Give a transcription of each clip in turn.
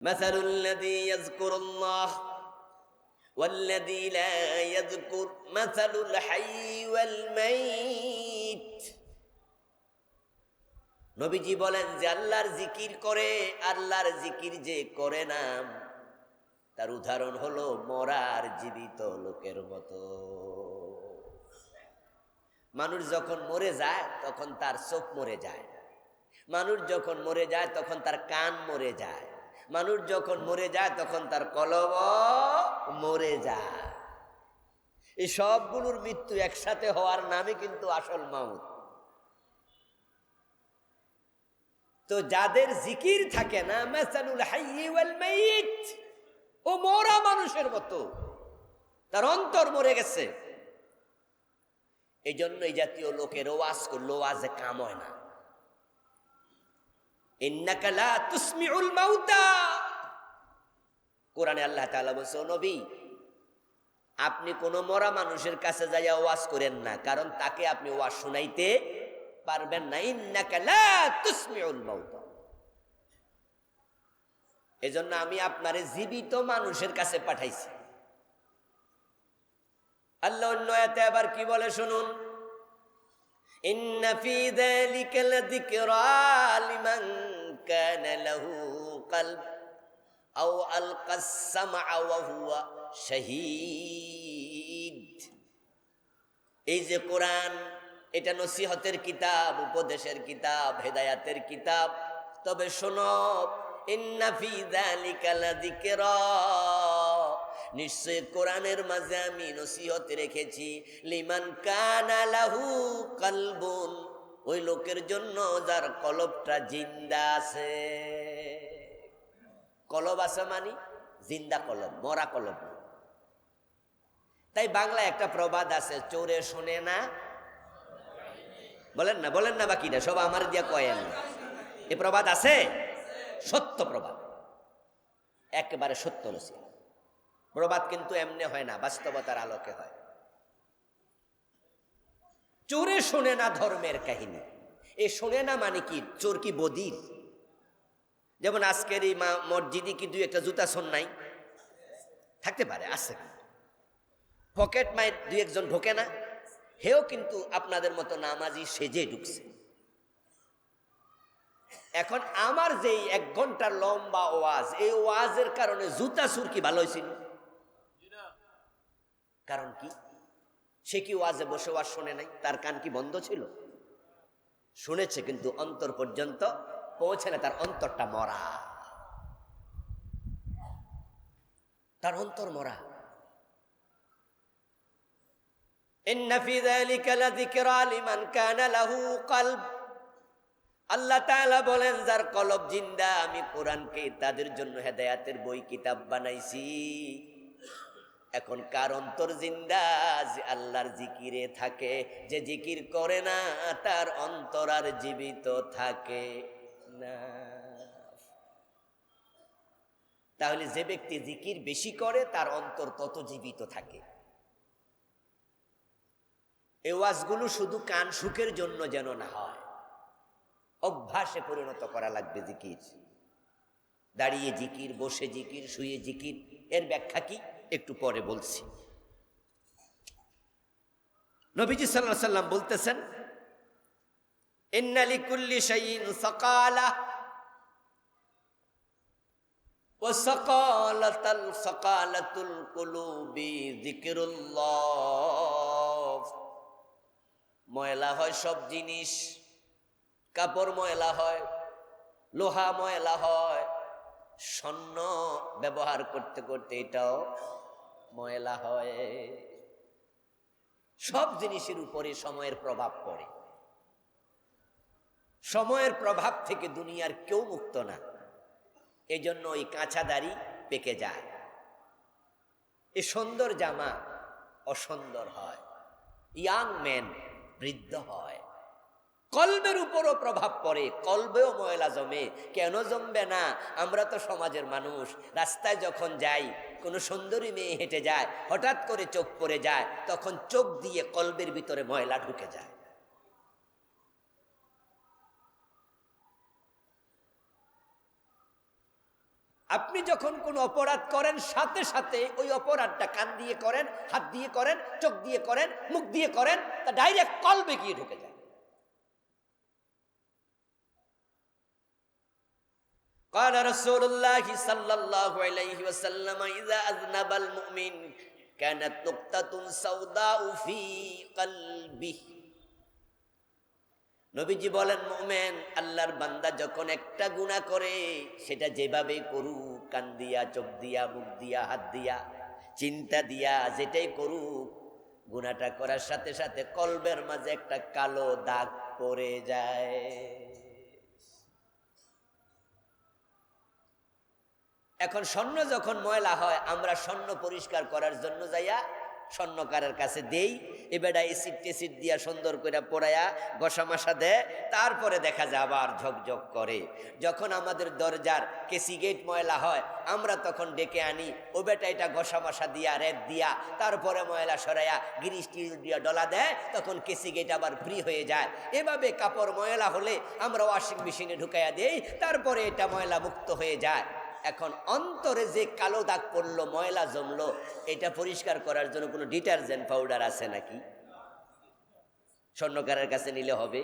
মাসালুল্লাযী ইয়াযকুরুল্লাহ ওয়াল্লাযী লা ইয়াযকুর মাসালুল হাইয়্যি ওয়াল মাইত। নবীজি বলেন যে আল্লাহর জিকির করে, আল্লাহর জিকির যে করে না, তার উদাহরণ হলো মরা আর জীবিত লোকের মতো। মানুষ যখন মরে যায় তখন তার চোখ মরে যায়, মানুষ যখন মরে যায় তখন তার কান মরে যায়, মানুষ যখন মরে যায় তখন তার কলব মরে যায়। এই সবগুলোর মৃত্যু একসাথে হওয়ার নামই কিন্তু আসল মাউত। তো যাদের জিকির থাকে না, মাসালুল হাইয়্যি ওয়াল মাইত, ও মরা মানুষের মতো, তার অন্তর মরে গেছে। এই জন্য এই জাতীয় লোকের ওয়াজ করলে ওয়াজে কাম হয় না। ইন্নাকা লা তুসমিউল মাউতা, কোরআনে আল্লাহ তাআলা বলছে, ও নবী, আপনি কোন মরা মানুষের কাছে যাইয়া ওয়াজ করেন না, কারণ তাকে আপনি ওয়াজ শুনাইতে পারবেন না। ইন্নাকা লা তুসমিউল মাউতা। এজন্য আমি আপনারে জীবিত মানুষের কাছে পাঠাইছি। আল্লাহ অন্য আয়াতে আবার কি বলে শুনুন, ইন্না ফি যালিকা লাযিকরা লিমান কানা লাহু কলব আও আলকাস সামআ ওয়া হুয়া শাহীদ। এই যে কোরআন, এটা নসিহতের কিতাব, উপদেশের কিতাব, হেদায়াতের কিতাব। তবে শোনো, ইন্না ফি যালিকা লাযিকরা, নিশ্চয় কোরআনের মাঝে আমি নসিহত রেখেছি, লিমান কানা লাহু কলবুন, ওই লোকের জন্য যার কলবটা জিন্দা আছে। কলব আছে মানে জিন্দা কলব, মরা কলব না। তাই বাংলায় একটা প্রবাদ আছে, চোরে শোনে না, বলেন না, বলেন না, বাকিটা সব আমার দিয়া কয়েন না। এ প্রবাদ আছে, সত্য প্রবাদ, একেবারে সত্য নসিহত। প্রবাদ কিন্তু এমনি হয় না, বাস্তবতার আলোকে হয়। চোরে শোনে না ধর্মের কাহিনী। এ শোনে না মানে কি, চোর কি বদির? যেমন আজকের এই মসজিদে কি দুই একটা জুতা শোন নাই? থাকতে পারে, আছে। পকেট মায়ের দুই একজন ঢোকে না? হেও কিন্তু আপনাদের মতো নামাজি সেজে ঢুকছে। এখন আমার যেই 1 ঘন্টার লম্বা ওয়াজ, এই ওয়াজের কারণে জুতা চুর কি ভালো হয়েছিল? কারণ কি, সে কি ওয়াজে বসে ওয়াজ শোনে নাই? তার কান কি বন্ধ ছিল? শুনেছে, কিন্তু অন্তর পর্যন্ত পৌঁছে না। তার অন্তরটা মরা, তার অন্তর মরা। ইন্না ফি যালিকা লাযিকরা লিমান কানা লাহু কলব। আল্লাহ তাআলা বলেন, যার কলব জিন্দা, আমি কোরআনকে তাদের জন্য হেদায়াতের বই কিতাব বানাইছি। এখন কার অন্তর জিন্দা? যে আল্লাহর জিকিরে থাকে। যে জিকির করে না, তার অন্তর আর জীবিত থাকে না। তাহলে যে ব্যক্তি জিকির বেশি করে, তার অন্তর তত জীবিত থাকে। এই ওয়াজগুলো শুধু কান সুখের জন্য যেন না হয়, অভ্যাসে পরিণত করা লাগবে জিকির। দাঁড়িয়ে জিকির, বসে জিকির, শুয়ে জিকির, এর ব্যাখ্যা কি একটু পরে বলছি। নবীজি সাল্লাল্লাহু আলাইহি সাল্লাম বলতেছেন, ইন্না লিকুল্লি শাইইন সাকালা ওয়া সাকালাতুল কুলুবি যিকরুল্লাহ। ময়লা হয় সব জিনিস, কাপড় ময়লা হয়, লোহা ময়লা হয়, স্বর্ণ ব্যবহার করতে করতে এটাও ময়লা হয়। সব জিনিসের উপরে সময়ের প্রভাব পড়ে। সময়ের প্রভাব থেকে দুনিয়ার কেউ মুক্ত না। এই জন্য ওই কাঁচা দাড়ি পেকে যায়, এই সুন্দর জামা অসুন্দর হয়, ইয়াং ম্যান বৃদ্ধ হয়। কলবের উপরও প্রভাব পড়ে, কলবেও ময়লা জমে। কেন জমবে না? আমরা তো সমাজের মানুষ। রাস্তায় যখন যাই, কোনো সুন্দরী মেয়ে হেঁটে যায়, হঠাৎ করে চোখ পড়ে যায়, তখন চোখ দিয়ে কলবের ভিতরে ময়লা ঢুকে যায়। আপনি যখন কোনো অপরাধ করেন সাথে সাথে ওই অপরাধটা কান দিয়ে করেন, হাত দিয়ে করেন, চোখ দিয়ে করেন, মুখ দিয়ে করেন, তা ডাইরেক্ট কলবে গিয়ে ঢুকে যায়। قال رسول الله صلى الله عليه وسلم إذا أذنب المؤمن كانت نقطة سوداء في قلبه। নবীজি বলেন, মুমিন আল্লাহর বান্দা যখন একটা গুনাহ করে, সেটা যেভাবে করুক, কান দিয়া, চোখ দিয়া, মুখ দিয়া, হাত দিয়া, চিন্তা দিয়া, যেটাই করুক, গুনাহটা করার সাথে সাথে কলবের মাঝে একটা কালো দাগ পড়ে যায়। এখন স্বর্ণ যখন ময়লা হয়, আমরা স্বর্ণ পরিষ্কার করার জন্য যাইয়া স্বর্ণকারের কাছে দেই, এবেটা এসিড টেসিড দিয়া সুন্দর করে পোড়ায়া ঘষা মাসা দেয়, তারপরে দেখা যায় আবার ঝকঝক করে। যখন আমাদের দরজার কেসি গেট ময়লা হয়, আমরা তখন ডেকে আনি, ও বেটা এটা ঘষা মাসা দিয়া, রেত দিয়া, তারপরে ময়লা সরাইয়া গিরিশ টিরিশ দিয়া ডলা দেয়, তখন কেসি গেট আবার ফ্রি হয়ে যায়। এভাবে কাপড় ময়লা হলে আমরা ওয়াশিং মেশিনে ঢুকাইয়া দেই, তারপরে এটা ময়লা মুক্ত হয়ে যায়। এখন অন্তরে যে কালো দাগ পড়লো, ময়লা জমলো, এটা পরিষ্কার করার জন্য কোনো ডিটারজেন্ট পাউডার আছে নাকি? স্বর্ণকারের কাছে নিলে হবে?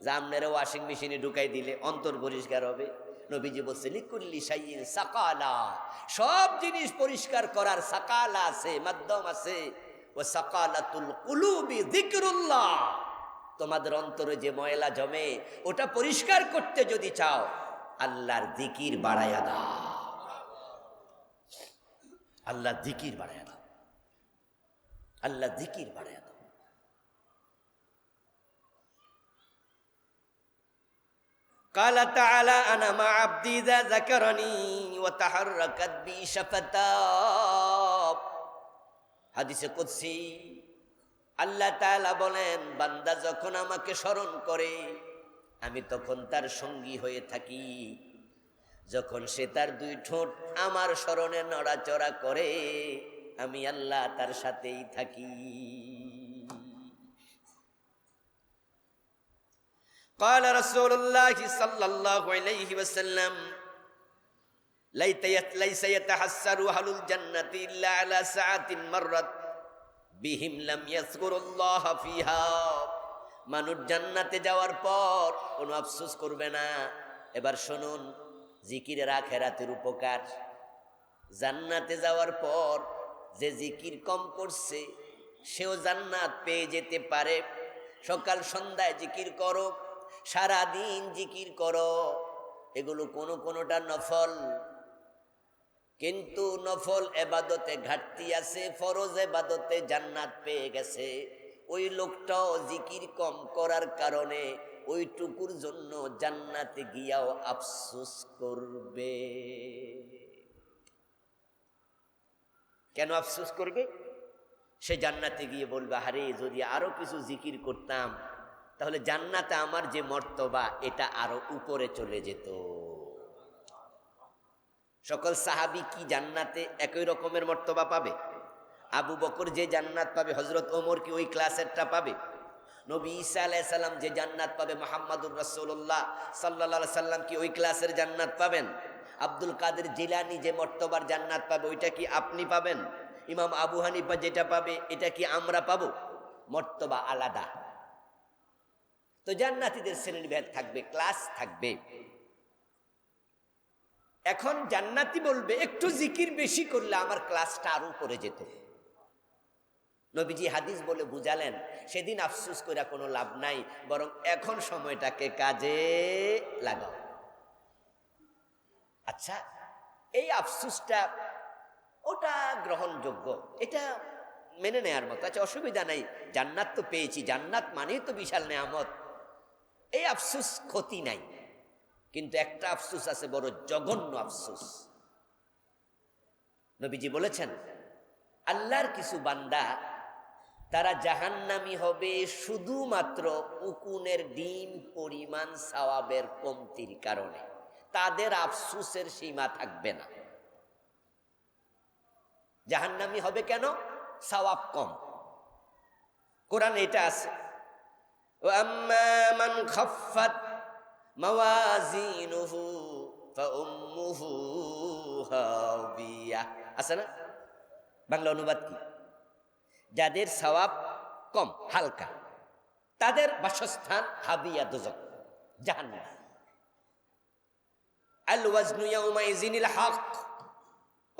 জামনেরে ওয়াশিং মেশিনে ঢুকাই দিলে অন্তর পরিষ্কার হবে? নবীজি বলছে, লিকুল্লি শাইইন সাকালা, সব জিনিস পরিষ্কার করার সাকালা আছে, মাধ্যম আছে। ও সাকালাতুল কুলুবি যিকরুল্লাহ, তোমাদের অন্তরে যে ময়লা জমে, ওটা পরিষ্কার করতে যদি চাও, আল্লাহর জিকির বাড়ায়া দাও, আল্লাহ জিকির বাড়ায়া দাও, আল্লাহ জিকির বাড়ায়া দাও। কালা তাআলা আনা মা আবদি যা যাকারানি ওয়া তাহাররাকাত বি শাফাতাব। হাদিসে কুদসি আল্লাহ তাআলা বলেন, বান্দা যখন আমাকে স্মরণ করে, আমি তখন তার সঙ্গী হয়ে থাকি। যখন সে তার দুই ঠোঁট আমার স্মরণে নড়াচড়া করে, আমি আল্লাহ তার সাথেই থাকি। قال رسول الله صلى الله عليه وسلم ليس يتحسر أهل الجنة إلا على ساعة مرت بهم لم يذكروا الله فيها। মানুষ জান্নাতে যাওয়ার পর কোনো আফসোস করবে না। এবার শুনুন জিকিরের আখিরাতের উপকার। জান্নাতে যাওয়ার পর যে জিকির কম করছে, সেও জান্নাত পেয়ে যেতে পারে। সকাল সন্ধ্যায় জিকির করো, সারাদিন জিকির করো, এগুলো কোনোটা নফল, কিন্তু নফল এবাদতে ঘাটতি আছে, ফরজ এবাদতে জান্নাত পেয়ে গেছে। ওই লোকটাও জিকির কম করার কারণে ওইটুকুর জন্য জান্নাতে গিয়াও আফসোস করবে। কেন আফসোস করবে? সে জান্নাতে গিয়ে বলবে, আরে যদি আরো কিছু জিকির করতাম, তাহলে জান্নাতে আমার যে মর্তবা, এটা আরো উপরে চলে যেত। সকল সাহাবী কি জান্নাতে একই রকমের মর্তবা পাবে? আবু বকর যে জান্নাত পাবে, হযরত ওমর কি ওই ক্লাসেরটা পাবে? নবী ঈসা আলাইহিস সালাম যে জান্নাত পাবে, মুহাম্মাদুর রাসূলুল্লাহ সাল্লাল্লাহু আলাইহি সাল্লাম কি ওই ক্লাসের জান্নাত পাবেন? আব্দুল কাদের জিলানী যে মর্তবার জান্নাত পাবে, ওইটা কি আপনি পাবেন? ইমাম আবু হানিফা যেটা পাবে, এটা কি আমরা পাবো? মর্তবা আলাদা। তো জান্নাতীদের শ্রেণীভেদ থাকবে, ক্লাস থাকবে। এখন জান্নাতি বলবে, একটু জিকির বেশি করলে আমার ক্লাসটা আরো উপরে যেত। নবীজি হাদিস বলে বুঝালেন, সেদিন আফসোস করে কোনো লাভ নাই, বরং এখন সময়টাকে কাজে লাগাও। আচ্ছা, এই আফসোসটা ওটা গ্রহণযোগ্য, এটা মেনে নেয়ার মতো। আচ্ছা, অসুবিধা নাই, জান্নাত তো পেয়েছি, জান্নাত মানেই তো বিশাল নেয়ামত, এই আফসোস ক্ষতি নাই। কিন্তু একটা আফসোস আছে, বড় জঘন্য আফসোস। নবীজি বলেছেন, আল্লাহর কিছু বান্দা তারা জাহান্নামী হবে শুধুমাত্র উকুনের ডিম পরিমাণ সওয়াবের কমতির কারণে। তাদের আফসোসের সীমা থাকবে না। জাহান্নামী হবে কেন? সওয়াব কম। কোরআনে এটা আছে, ওয়াম্মা মান খাফফাত মাওয়াজিনুহু ফাউম্মুহু হাবিয়া। আছে না? বাংলা অনুবাদ কি? যাদের সওয়াব কম, হালকা, তাদের বাসস্থান হাবিয়া, দোজখ, জাহান্নাম। আল ওয়াজনু ইয়াউমাইযিনিল হক,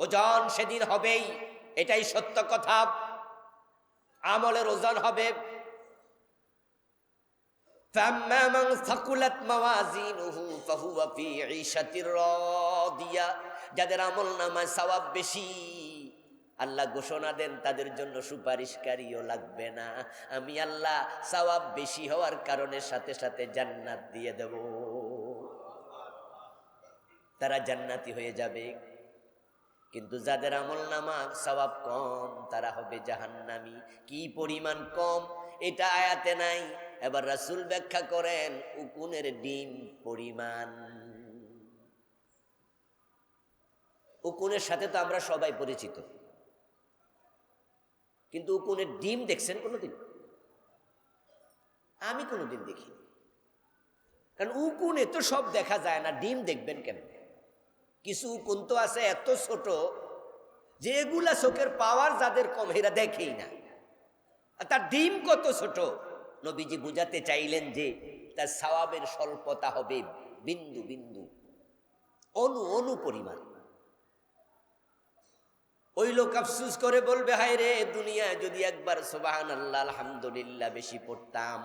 ওজন সেদিন হবেই, এটাই সত্য কথা। আমলের ওজন হবে। ফাম্মা মান সাকুলাত মাওয়াজিনুহু ফাহুয়া ফি ঈশাতির রাদিয়া, যাদের আমল নামায় সওয়াব বেশি, আল্লাহ ঘোষণা দেন তাদের জন্য সুপারিশকারীও লাগবে না, আমি আল্লাহ সওয়াব বেশি হওয়ার কারণে সাথে সাথে জান্নাত দিয়ে দেব, তারা জান্নাতি হয়ে যাবে। কিন্তু যাদের আমল নামা সওয়াব কম, তারা হবে জাহান্নামী। কি পরিমাণ কম এটা আয়াতে নাই, এবার রাসূল ব্যাখ্যা করেন উকুনের ডিম পরিমাণ। উকুনের সাথে তো আমরা সবাই পরিচিত, কিন্তু উকুনের ডিম দেখছেন কোনোদিন? আমি কোনোদিন দেখিনি, কারণ উকুনে তো সব দেখা যায় না, ডিম দেখবেন কেন? কিছু উকুন তো আছে এত ছোট যে এগুলা চোখের পাওয়ার যাদের কম, এরা দেখেই না, আর তার ডিম কত ছোট। নবীজি বুঝাতে চাইলেন যে তার সওয়াবের স্বল্পতা হবে বিন্দু বিন্দু, অণু অণু পরিমাণ। ওই লোক আফসুস করে বলবে, হায় রে, দুনিয়ায় যদি একবার সুবহানাল্লাহ আলহামদুলিল্লাহ বেশি পড়তাম,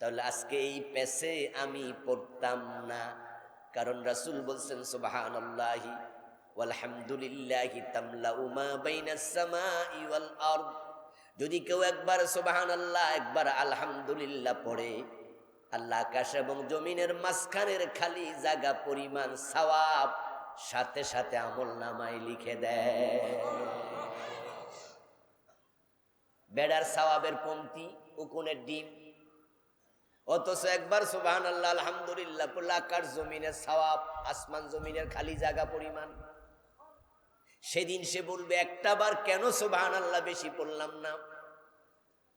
তাহলে আজকে এই পেছে আমি পড়তাম না। কারণ রাসূল বলছেন সুবহানাল্লাহি ওয়ালহামদুলিল্লাহি তামলাউ মা বাইনাস সামাই ওয়াল আরদ, যদি কেউ একবার সুবহানাল্লাহ, একবার আলহামদুলিল্লাহ পড়ে, আল্লাহ আকাশ এবং জমিনের মাঝখানের খালি জায়গা পরিমাণ সওয়াব সাথে সাথে আমল নামায় লিখে দেয়। বেড়ার সওয়াবের কমতি উকুনের ডিম, অথচ একবার সুবহানাল্লাহ আলহামদুলিল্লাহ পড়লে আকাশ জমিনের সওয়াব আসমান জমিনের খালি জায়গা পরিমাণ। সেদিন সে বলবে, একটা বার কেন সুবহানাল্লাহ বেশি পড়লাম না?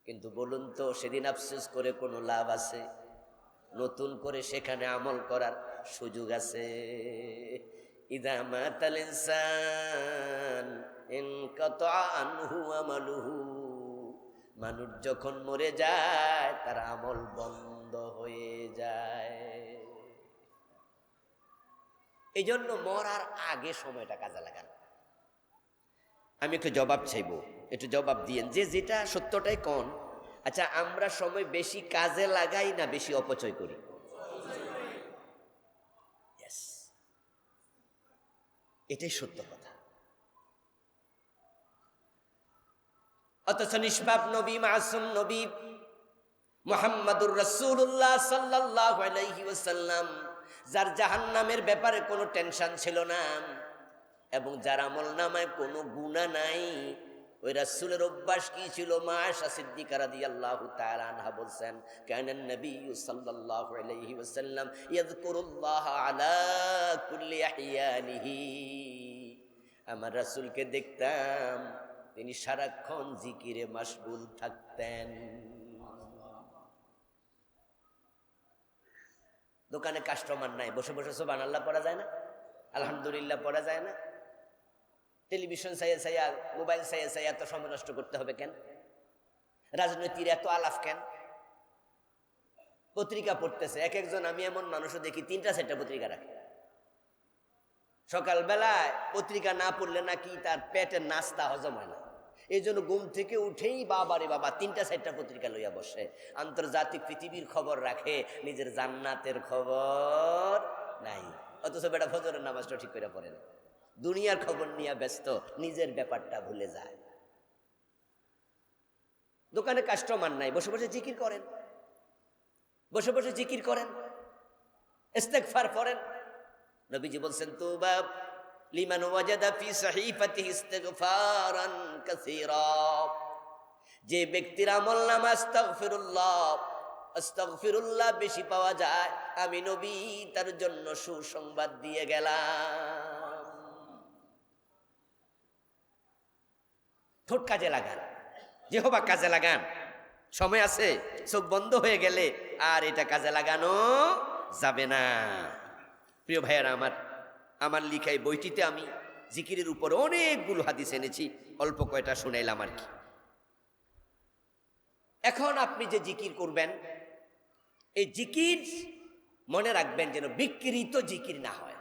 কিন্তু বলুন তো, সেদিন আফসোস করে কোনো লাভ আছে? নতুন করে সেখানে আমল করার সুযোগ আছে। ইযা মাতাল ইনসান ইনকাতা আনহু আমালুহু, মানুষ যখন মরে যায় তার আমল বন্ধ হয়ে যায়। এই জন্য মরার আগে সময়টা কাজে লাগান। আমি একটু জবাব চাইবো, একটু জবাব দিয়েন, যে যেটা সত্যটাই কোন। আচ্ছা, আমরা সময় বেশি কাজে লাগাই না বেশি অপচয় করি? এটাই সত্য কথা। অথচ নিষ্পাপ নবী, মাসুম নবী মুহাম্মাদুর রাসূলুল্লাহ সাল্লাল্লাহু আলাইহি ওয়াসাল্লাম, যার জাহান্নামের ব্যাপারে কোনো টেনশন ছিল না এবং যার আমলনামায় কোনো গুনাহ নাই, ওই রাসূলের অভ্যাস কি ছিল? মা আয়েশা সিদ্দিকা রাদিয়াল্লাহু তাআলা আনহা বলছেন, কানান নবী সাল্লাল্লাহু আলাইহি ওয়াসাল্লাম ইয়াযকুরুল্লাহ আলা কুল্লি আহইয়ানিহি, আমার রাসূলকে দেখতাম তিনি সারাক্ষণ জিকিরে মাশগুল থাকতেন। দোকানে কাস্টমার নাই, বসে বসে সুবহানাল্লাহ পড়া যায় না, আলহামদুলিল্লাহ পড়া যায় না? টেলিভিশন চাইয়া চাইয়া, মোবাইল চাইয়া চাইয়া এত সময় নষ্ট করতে হবে কেন? রাজনীতির এত আলাপ কেন? পত্রিকা পড়তেছে এক একজন, আমি এমন মানুষও দেখি 3টা-4টা পত্রিকা রাখে। সকালবেলায় পত্রিকা না পড়লে নাকি তার পেটের নাস্তা হজম হয় না, এই জন্য ঘুম থেকে উঠেই বাবারে বাবা 3টা-4টা পত্রিকা লইয়া বসে। আন্তর্জাতিক পৃথিবীর খবর রাখে, নিজের জান্নাতের খবর নাই। অথচ বেটা ফজরের নামাজটা ঠিক করে পড়ে না, দুনিয়ার খবর নিয়ে ব্যস্ত, নিজের ব্যাপারটা ভুলে যায়। দোকানে কাস্টমার নাই, বসে বসে জিকির করেন, বসে বসে জিকির করেন, ইস্তেগফার করেন। নবীজি বলছেন, তুবা লিমান ওয়াজাদা ফি সাহিফাতিহি ইস্তিগফারান কাসীরা, যে ব্যক্তির আমলনামা আস্তাগফিরুল্লাহ বেশি পাওয়া যায়, আমি নবী তার জন্য সুসংবাদ দিয়ে গেলাম। ঠোঁট কাজে লাগান, জিহ্বা কাজে লাগান। সময় আছে, চোখ বন্ধ হয়ে গেলে আর এটা কাজে লাগানো যাবে না। প্রিয় ভাইয়েরা আমার, আমার লিখাই বইটিতে আমি জিকিরের উপরে অনেকগুলো হাদিস এনেছি, অল্প কয়টা শুনাইলাম আর কি। এখন আপনি যে জিকির করবেন, এই জিকির মনে রাখবেন যেন বিকৃত জিকির না হয়।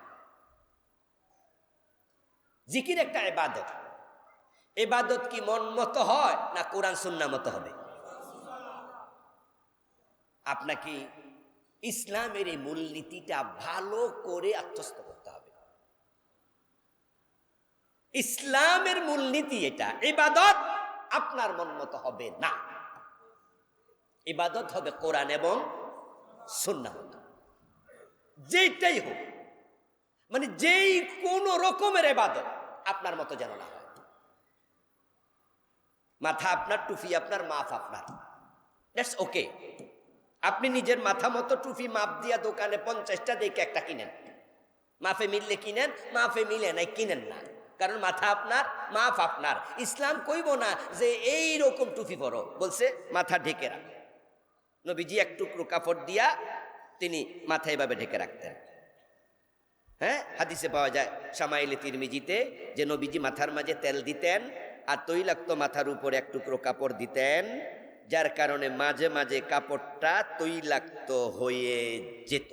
জিকির একটা ইবাদত। ইবাদত কি মন মতো হয় না কোরআন সুন্নাহ মতো হবে? আপনাকে ইসলামের এই মূলনীতিটা ভালো করে আত্মস্থ করতে হবে। ইসলামের মূলনীতি এটা, ইবাদত আপনার মন মতো হবে না, ইবাদত হবে কোরআন এবং সুন্নাহ মতো। যেটাই হোক, মানে যেই কোন রকমের ইবাদত আপনার মতো যেন না হয়। মাথা আপনার, টুপি আপনার, মাপ আপনার, দ্যাটস ওকে। আপনি নিজের মাথা মতো টুপি মাপ দিয়া দোকানে 50টা দেখে একটা কিনেন, মাফে মিললে কিনেন, মাফে মিলে নাই কিনেন না, কারণ মাথা আপনার, মাপ আপনার। ইসলাম কইব না যে এই রকম টুপি পরো, বলছে মাথা ঢেকে রাখ। নবীজি এক টুকরো কাপড় দিয়া তিনি মাথা এভাবে ঢেকে রাখতেন। হ্যাঁ, হাদিসে পাওয়া যায় শামাইলে তিরমিজিতে যে নবীজি মাথার মাঝে তেল দিতেন আর তৈলাক্ত মাথার উপরে এক টুকরো কাপড় দিতেন, যার কারণে মাঝে মাঝে কাপড়টা তৈলাক্ত হয়ে যেত।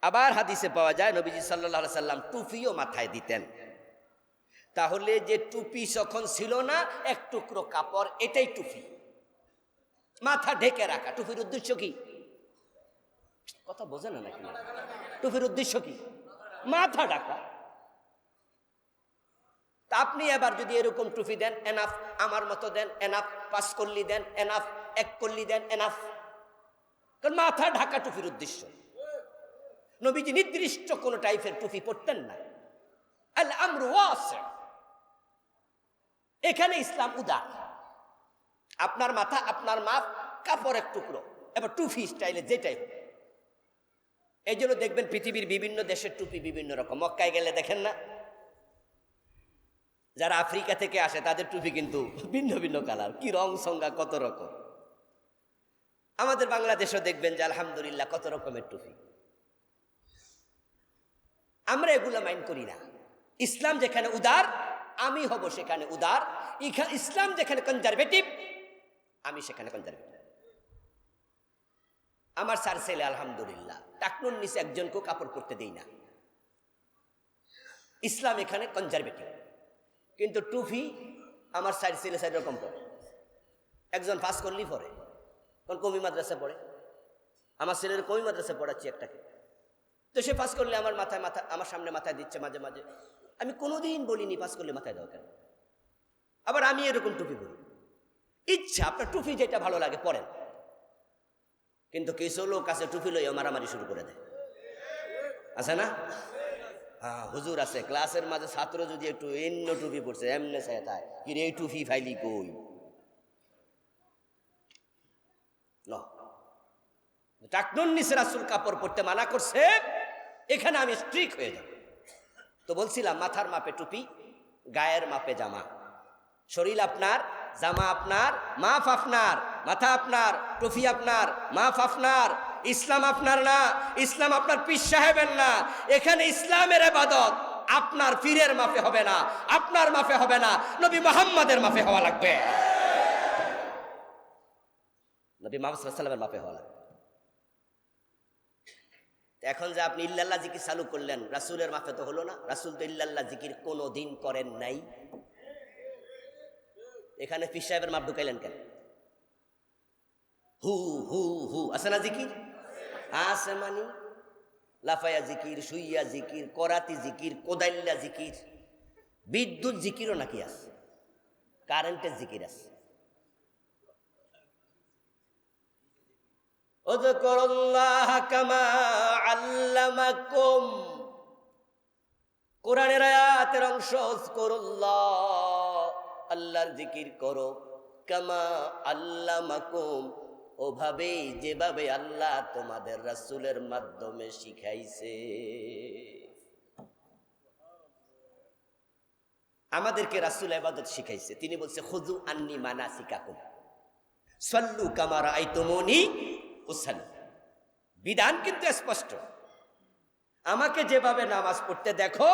আবার হাদিসে পাওয়া যায় নবীজি সাল্লাল্লাহু আলাইহি সাল্লাম টুপিও মাথায় দিতেন। তাহলে যে টুপি যখন ছিল না, এক টুকরো কাপড়, এটাই টুপি। মাথা ঢেকে রাখা টুপির উদ্দেশ্য কি? কথা বোঝে না নাকি? টুপির উদ্দেশ্য কি? মাথা ঢাকা। তা আপনি এবার যদি এরকম টুপি দেন, এনাফ। আমার মতো দেন, এনাফ। 5 কল্লি দেন, এনাফ। 1 কল্লি দেন, এনাফ। কারণ মাথা ঢাকা টুপির উদ্দেশ্য। নবীজি নির্দিষ্ট কোন টাইপের টুপি পরতেন না। আল আমরু ওয়াসি। এখানে ইসলাম উদার। আপনার মাথা, আপনার মাপ, কাপড় এক টুকরো, এবার টুপি স্টাইলে যেটাই। এই জন্য দেখবেন পৃথিবীর বিভিন্ন দেশের টুপি বিভিন্ন রকম। মক্কায় গেলে দেখেন না, যারা আফ্রিকা থেকে আসে তাদের টুপি কিন্তু ভিন্ন ভিন্ন কালার, কি রং সংজ্ঞা, কত রকম। আমাদের বাংলাদেশেও দেখবেন যে আলহামদুলিল্লাহ কত রকমের টুপি। আমরা এগুলা মাইন্ড করি না। ইসলাম যেখানে উদার, আমি হব সেখানে উদার। ইসলাম যেখানে কনজারভেটিভ, আমি সেখানে কনজারভেটিভ। আমার স্যার ছেলে আলহামদুলিল্লাহ টাকনুর নিচে একজনকেও কাপড় পরতে দেই না। ইসলাম এখানে কনজারভেটিভ। কিন্তু টুপি আমার স্যার ছেলে 4 রকম পরে। একজন পাস করলেই পরে, কোন কমি মাদ্রাসা পড়ে। আমার ছেলের কমি মাদ্রাসা পড়াচ্ছি একটাকে, তো সে পাস করলে আমার মাথায় আমার সামনে মাথায় দিচ্ছে মাঝে মাঝে। আমি কোনোদিন বলিনি পাস করলে মাথায় দাও কেন। আবার আমি এরকম টুপি পরি, ইচ্ছা। আপনার টুপি যেটা ভালো লাগে পরেন। কিন্তু কিছু লোক আছে টুপি লইয়া মারামারি শুরু করে দেয়, আছে না? হ্যাঁ, হুজুর আছে ক্লাসের মাঝে ছাত্র যদি একটু এন্য টুপি পড়ছে, এমনে চায় কি রে, এই টুপি ফাইলি কই। টাকনুন নিচে রাসূল কাপড় পরতে মানা করছে, এখানে আমি স্ট্রিক্ট হয়ে যাব। তো বলছিলাম মাথার মাপে টুপি, গায়ের মাপে জামা। শরীর আপনার, জামা আপনার, মাপ আপনার, মাথা আপনার, টুপি আপনার, মাপ আপনার। ইসলাম আপনার না, ইসলাম আপনার পীর সাহেবের না। এখানে ইসলামের ইবাদত আপনার পীরের মাপে হবে না, আপনার মাপে হবে না, নবী মুহাম্মাদের মাপে হওয়া লাগবে। নবী মুহাম্মদ সাল্লাল্লাহু আলাইহি ওয়াসাল্লামের মাপে হওয়া লাগবে। এখন যে আপনি ইল্লাল্লাহ জিকির চালু করলেন, রাসূলের মাপে তো হলো না। রাসূল তো ইল্লাল্লাহ জিকির কোনোদিন করেন নাই। এখানে পীর সাহেবের মাপ ঢুকাইলেন কেন? হু হু হু আছে না জিকির? আছে মানি লাফায়া জিকির, শুইয়া জিকির, করাতি জিকির, কোদাইল্লা জিকির, বিদ্যুৎ জিকিরও নাকি আছে, কারেন্টের জিকির আছে। উযকুরুল্লাহ কামা আল্লামাকুম, কোরআনের আয়াতের অংশ। উযকুরুল্লাহ, আল্লাহর জিকির করো। কামা আল্লামাকুম, ওভাবেই যেভাবে আল্লাহ তোমাদের রাসূলের মাধ্যমে শিখাইছে। আমাদেরকে রাসূল ইবাদত শিখাইছে। তিনি বলছে খুযু আন্নী মানাসিকাকুম সাল্লু কামা রাআইতুমুনি উসাল্লি। বিধান কিন্তু স্পষ্ট। আমাকে যেভাবে নামাজ পড়তে দেখো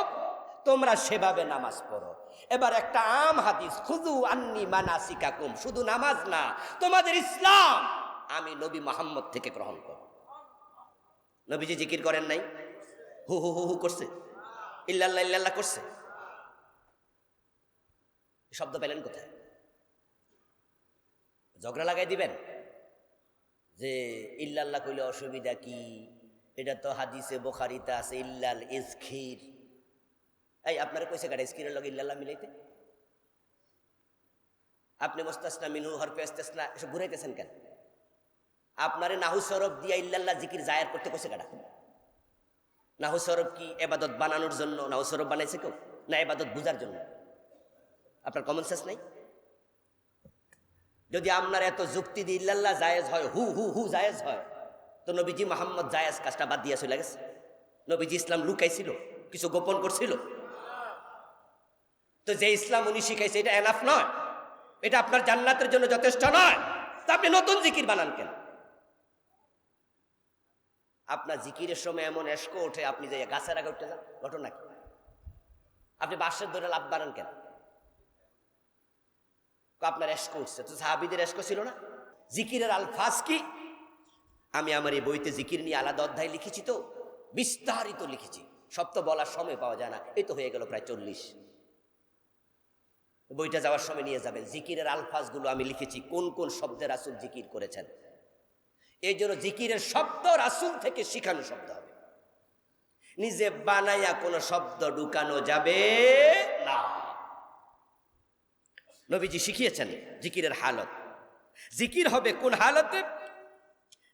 তোমরা সেভাবে নামাজ পড়ো। এবার একটা আম হাদিস, খুযু আন্নী মানাসিকাকুম, শুধু নামাজ না, তোমাদের ইসলাম আমি নবী মুহাম্মদ থেকে গ্রহণ করো। নবীজি জিকির করেন নাই? হু হু হু হু করছে, ইল্লাল্লাহ ইল্লাল্লাহ করছে। শব্দ পেলেন কোথায়? ঝগড়া লাগাই দিবেন যে ইল্লাল্লাহ কইলে অসুবিধা কি? এটা তো হাদিসে বুখারীতে আছে, ইল্লাল ইজখির। এই আপনারা কইছে কাটা ইজখিরের লগে ইল্লাল্লাহ মিলাইতে? আপনি মুস্তাসনা মিনহু হরফে ইস্তিসনা এসব ঘুরাইতেছেন কেন? আপনারে নাহু সরব দিয়া ইল্লাল্লাহ জিকির জায়ের করতে কইছে কাটা? নাহু সরব কি ইবাদত বানানোর জন্য নাহু সরব বানাইছে কেউ, না ইবাদত বুঝার জন্য? আপনার কমন সেন্স নাই? যদি আপনার এত যুক্তি দিয়ে ইল্লাল্লাহ জায়েজ হয়, হু হু হু জায়েজ হয়, তো নবীজি মুহাম্মদ জায়েজ কাজটা বাদ দিয়া চলে গেছে? নবীজি ইসলাম লুকাইছিল, কিছু গোপন করছিল? তো যে ইসলাম উনি শিখাইছে এটা এনাফ নয়? এটা আপনার জান্নাতের জন্য যথেষ্ট নয়? তা আপনি নতুন জিকির বানান কেন? আপনার জিকিরের সময় এমন এশকো ওঠে, আপনি যে গাছের আগে উঠতে যান, ঘটনা কি? আপনি বাঁশের ধরে লাভ বানান কেন? আপনার এশকো উঠছে, তো সাহাবীদের এশকো ছিল না? জিকিরের আলফাজ কি? আমি আমার এই বইতে জিকির নিয়ে আলাদা অধ্যায় লিখেছি, তো বিস্তারিত লিখেছি, সব তো বলার সময় পাওয়া যায় না। এই তো হয়ে গেল প্রায় 40। বইটা যাওয়ার সময় নিয়ে যাবেন। জিকিরের আলফাজগুলো আমি লিখেছি, কোন কোন শব্দে রাসূল জিকির করেছেন। এই জন্য জিকিরের শব্দ রাসূল থেকে শিখানো শব্দ হবে, নিজে বানাইয়া কোনো শব্দ ঢুকানো যাবে না। নবীজি শিখিয়েছেন জিকিরের হালত। জিকির হবে কোন হালতে?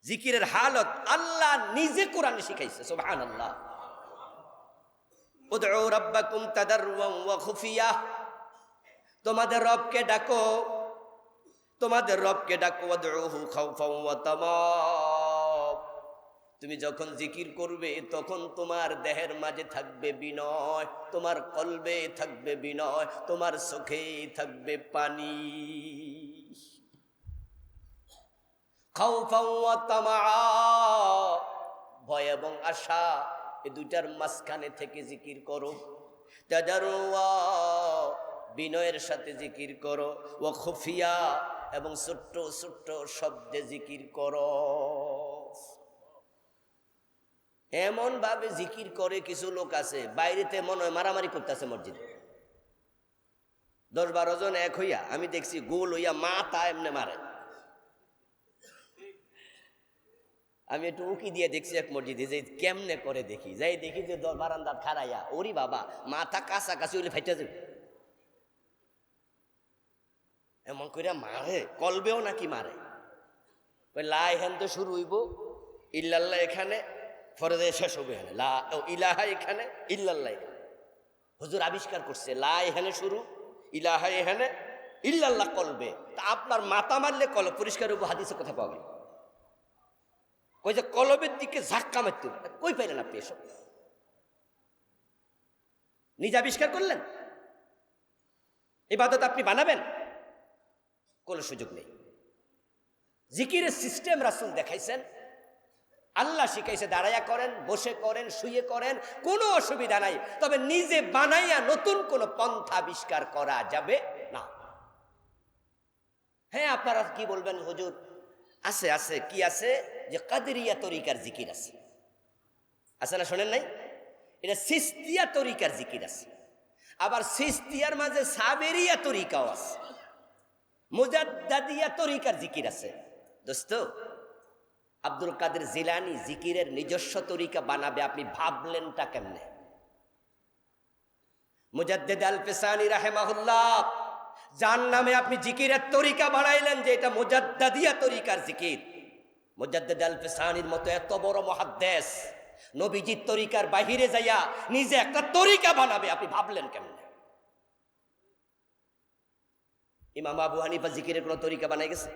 জিকিরের হালত আল্লাহ নিজে কোরআনে শিখাইছে। সুবহানাল্লাহ। উদউ রাব্বাকুম তাদাররুওয়ান ওয়া খুফিয়া, তোমাদের রবকে ডাকো, তোমাদের রবকে ডাকো। ওয়াদউহু খাউফান ওয়া তামা, তুমি যখন জিকির করবে তখন তোমার দেহের মাঝে থাকবে বিনয়, তোমার কলবে থাকবে বিনয়, তোমার চোখে থাকবে পানি। খাউফান ওয়া তামা, ভয় এবং আশা, এই দুইটার মাঝখানে থেকে জিকির করো। তাদাররুয়া, বিনয়ের সাথে জিকির করো। ওয়া খুফিয়া, এবং ছোট্ট ছোট্ট শব্দে জিকির করো। এমন ভাবে জিকির করে কিছু লোক আছে, বাইরেতে মনে হয় মারামারি করতেছে মসজিদে। 10-12 জন এক হইয়া, আমি দেখছি গোল হইয়া মাথা এমনে মারে। আমি একটু উকি দিয়ে দেখছি এক মসজিদে, যে কেমনে করে দেখি, যাই দেখি যে বারান্দার খাড়াইয়া, ওরি বাবা, মাথা কাছাকাছি হইলে ফাইটা যাবে, এমন করে মারে। কলবেও নাকি মারে। ওই লা এখান তো শুরু হইব, ইল্লাল্লাহ এখানে, ফরজে শেষ হবে এখানে, লা ইলাহা এখানে, ইল্লাল্লাহ এখানে। হুজুর আবিষ্কার করছে লা এখানে শুরু, ইলাহা এখানে, ইল্লাল্লাহ কলবে। তা আপনার মাথা মারলে কলব পরিষ্কার হইব, হাদিসে কথা পাবেন। ওই যে কলবের দিকে ঝাক্কা মারতে, কই পাইলেন আপনি এসব? নিজে আবিষ্কার করলেন, ইবাদত আপনি বানাবেন, কোনো সুযোগ নেই। জিকিরের সিস্টেম রাসূল দেখাইছেন, আল্লাহ শিখাইছে, দাঁড়াইয়া করেন, বসে করেন, শুয়ে করেন, কোনো অসুবিধা নাই। তবে নিজে বানাইয়া নতুন কোনো পন্থা আবিষ্কার করা যাবে না। হ্যাঁ, আপনারা কি বলবেন হুজুর? আছে আছে, কি আছে? যে কাদেরিয়া তরিকার জিকির আছে, আছে না? শোনেন নাই? এটা সিস্তিয়া তরিকার জিকির আছে। আবার সিস্তিয়ার মাঝে সাবেরিয়া তরিকাও আছে, মুজাদ্দাদিয়া তরিকার জিকির আছে। দোস্ত, আব্দুল কাদের জিলানী জিকিরের নিজস্ব তরিকা বানাবে, আপনি ভাবলেনটা কেমনে? মুজাদ্দিদ আল ফিসানি রাহিমাহুল্লাহ, যার নামে আপনি জিকিরের তরিকা বানাইলেন যে এটা মুজাদ্দাদিয়া তরিকার জিকির, মুজাদ্দিদ আল ফিসানির মতো এত বড় মুহাদ্দিস নবীজির তরিকার বাহিরে যাইয়া নিজে একটা তরিকা বানাবে, আপনি ভাবলেন কেমনে? ইমাম আবু হানিফা জিকিরের কোন তরিকা বানাই গেছে?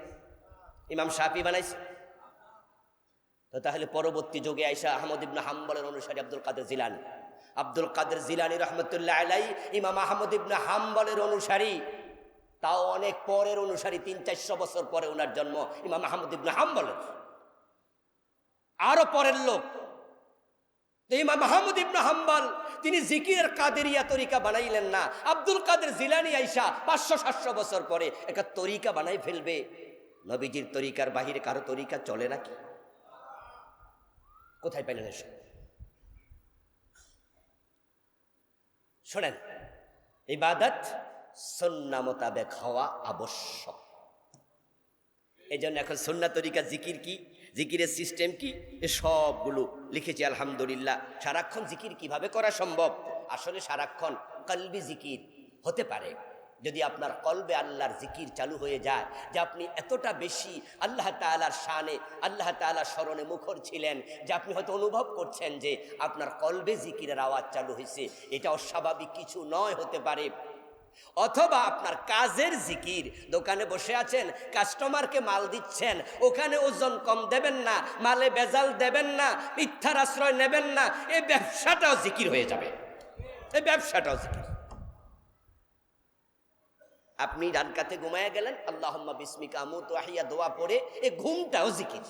ইমাম শাফি বানাইছে? তো তাহলে পরবর্তী যুগে আয়েশা আহমদ ইবনে হাম্বলের অনুসারী আব্দুল কাদের জিলানী, আব্দুল কাদের জিলানী রহমতুল্লাহ আলাইহি ইমাম আহমদ ইবনে হাম্বলের অনুসারী, তাও অনেক পরের অনুসারী, 300-400 বছর পরে ওনার জন্ম ইমাম আহমদ ইবনে হাম্বলের, আরো পরের লোক। ইমাম মাহমুদ ইবনে হাম্বল তিনি জিকিরের কাদেরিয়া তরিকা বানাইলেন না। আব্দুল কাদের জিলানী আইসা 500-700 বছর পরে একটা তরিকা বানাই ফেলবে। নবীজির তরিকার বাহিরে কারো তরিকা চলে নাকি? কোথায় পেলেন এসব? শোনেন, ইবাদত সুন্নাহ মোতাবেক হওয়া আবশ্যক। এই জন্য এখন সুন্নাহ তরিকা জিকির কি, জিকিরের সিস্টেম কি, এ সবগুলো লিখেছি আলহামদুলিল্লাহ। সারাক্ষণ জিকির কিভাবে করা সম্ভব? আসলে সারাক্ষণ কলবি জিকির হতে পারে যদি আপনার কলবে আল্লাহর জিকির চালু হয়ে যায়, যে আপনি এতটা বেশি আল্লাহ তাআলার শানে, আল্লাহ তাআলার স্মরণে মুখর ছিলেন যে আপনি হয়তো অনুভব করছেন যে আপনার কলবে জিকিরের আওয়াজ চালু হয়েছে। এটা অস্বাভাবিক কিছু নয়, হতে পারে। অথবা আপনার কাজের জিকির, দোকানে বসে আছেন, কাস্টমারকে মাল দিচ্ছেন, ওখানে ওজন কম দেবেন না, মালে বেজাল দেবেন না, মিথ্যার আশ্রয় নেবেন না, এই ব্যবসাটাও জিকির হয়ে যাবে। এই ব্যবসাটাও জিকির। আপনি ডান কাতে ঘুমায়া গেলেন, আল্লাহুম্মা বিসমিকা আমুতু ওয়া আহইয়া দোয়া পড়ে, এই ঘুমটাও জিকির।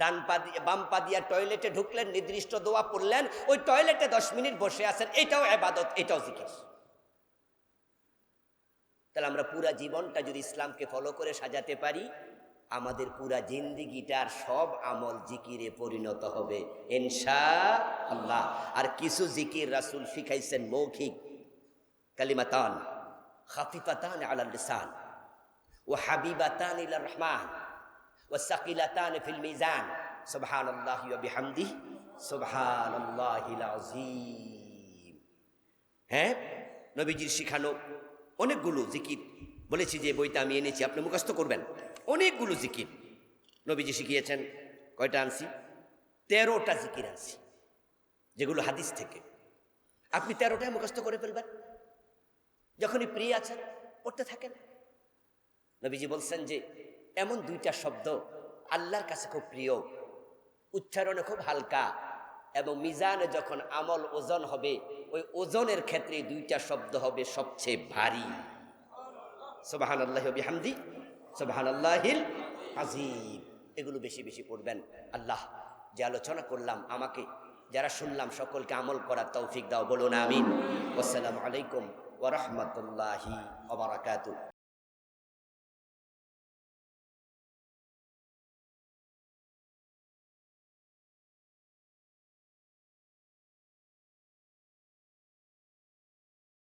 ডান পা দিয়ে বাম পা দিয়া টয়লেটে ঢুকলেন, নির্দিষ্ট দোয়া পড়লেন, ওই টয়লেটে 10 মিনিট বসে আছেন, এটাও ইবাদত, এটাও জিকির। তাহলে আমরা পুরা জীবনটা যদি ইসলামকে ফলো করে সাজাতে পারি, আমাদের পুরা জিন্দিগিটার সব আমল জিকিরে পরিণত হবে ইনশাআল্লাহ। আর কিছু জিকির রাসূল শিখাইছেন মৌখিক, কালিমাতান খাফিফাতান আলাল লিসান ওয়া হাবিবাতান ইলার রহমান ওয়া সাকিলাতান ফিল মিজান, সুবহানাল্লাহি ওয়া বিহামদিহি সুবহানাল্লাহিল আযীম। হ্যাঁ, নবীজির শিখানো অনেকগুলো জিকির বলেছি, যে বইটা আমি এনেছি আপনি মুখস্থ করবেন। অনেকগুলো জিকির নবীজি শিখিয়েছেন। কয়টা আনছি? 13টা জিকির আনছি, যেগুলো হাদিস থেকে। আপনি 13টাই মুখস্থ করে ফেলবেন, যখনই প্রিয় আছেন পড়তে থাকেন। নবীজি বলছেন যে এমন 2টা শব্দ আল্লাহর কাছে খুব প্রিয়, উচ্চারণে খুব হালকা, এবং মিজানে যখন আমল ওজন হবে, ওই ওজনের ক্ষেত্রে 2টা শব্দ হবে সবচেয়ে ভারী। সুবহানাল্লাহি ওয়া বিহামদিহি সুবহানাল্লাহিল আযীম। এগুলো বেশি বেশি পড়বেন। আল্লাহ, যে আলোচনা করলাম, আমাকে যারা শুনলাম সকলকে আমল করার তৌফিক দাও, বলুন আমিন। আসসালামু আলাইকুম ওয়া রাহমাতুল্লাহি ওয়া বারাকাতুহু।